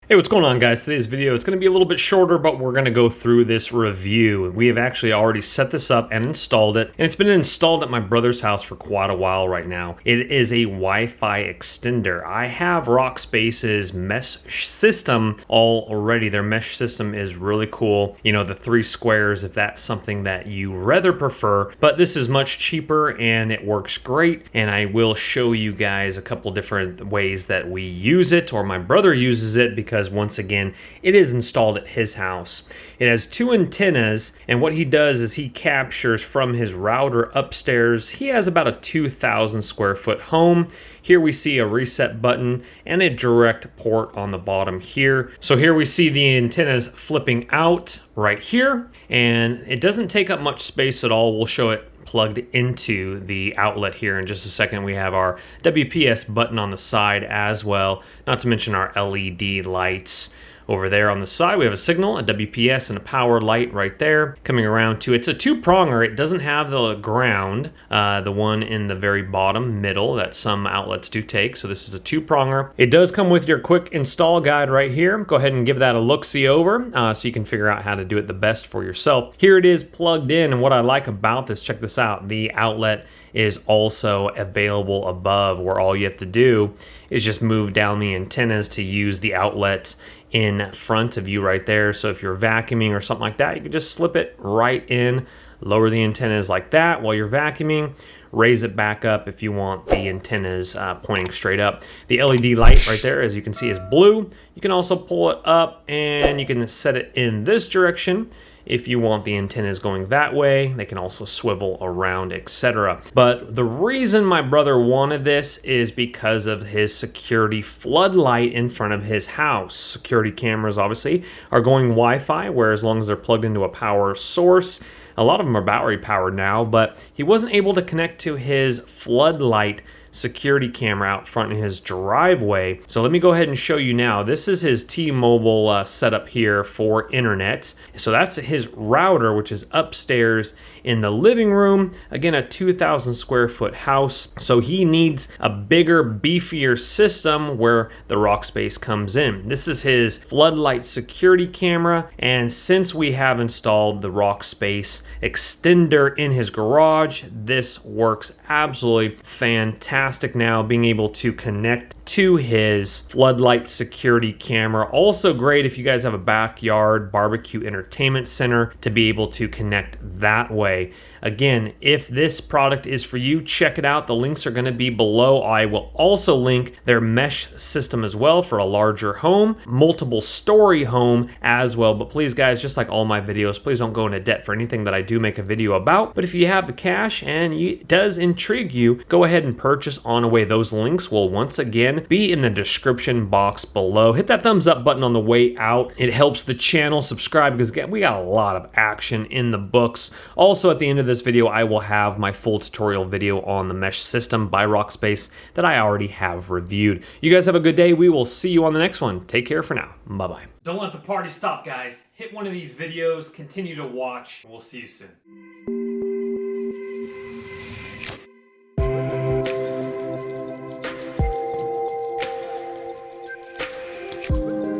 Hey, what's going on, guys? Today's video, it's going to be a little bit shorter, but we're going to go through this review. We have actually already set this up and installed it, and it's been installed at my brother's house for quite a while right now. It is a Wi-Fi extender. I have Rockspace's mesh system already. Their mesh system is really cool. You know, the 3 squares, if that's something that you rather prefer, but this is much cheaper and it works great. And I will show you guys a couple different ways that we use it, or my brother uses it, because once again, it is installed at his house. It has 2 antennas, and what he does is he captures from his router upstairs. He has about a 2,000 square foot home. Here we see a reset button and a direct port on the bottom here. So here we see the antennas flipping out right here, and it doesn't take up much space at all. We'll show it plugged into the outlet here in just a second. We have our WPS button on the side as well, not to mention our LED lights over there on the side. We have a signal, a WPS, and a power light right there. Coming around to, it's a 2-pronger. It doesn't have the ground, the one in the very bottom middle that some outlets do take. So this is a 2-pronger. It does come with your quick install guide right here. Go ahead and give that a look-see over so you can figure out how to do it the best for yourself. Here it is plugged in, and what I like about this, check this out, the outlet is also available above, where all you have to do is just move down the antennas to use the outlets in front of you right there. So if you're vacuuming or something like that, you can just slip it right in, lower the antennas like that while you're vacuuming, raise it back up if you want the antennas pointing straight up. The LED light right there, as you can see, is blue. You can also pull it up and you can set it in this direction. If you want the antennas going that way, they can also swivel around, etc. But the reason my brother wanted this is because of his security floodlight in front of his house. Security cameras obviously are going Wi-Fi, where as long as they're plugged into a power source, a lot of them are battery powered now, but he wasn't able to connect to his floodlight security camera out front in his driveway. So let me go ahead and show you now. This is his T-Mobile setup here for internet. So that's his router, which is upstairs in the living room. Again, a 2,000 square foot house. So he needs a bigger, beefier system where the Rockspace comes in. This is his floodlight security camera. And since we have installed the Rockspace extender in his garage, this works absolutely fantastic now, being able to connect to his floodlight security camera. Also great if you guys have a backyard barbecue entertainment center to be able to connect that way. Again, if this product is for you, check it out. The links are going to be below. I will also link their mesh system as well for a larger home, multiple story home as well. But please, guys, just like all my videos, please don't go into debt for anything that I do make a video about. But if you have the cash and it does intrigue you, go ahead and purchase on away. Those links will once again be in the description box below. Hit that thumbs up button on the way out. It helps the channel. Subscribe, because again, we got a lot of action in the books. Also, at the end of this video, I will have my full tutorial video on the mesh system by Rockspace that I already have reviewed. You guys have a good day. We will see you on the next one. Take care for now. Bye-bye. Don't let the party stop, guys. Hit one of these videos, continue to watch, and we'll see you soon.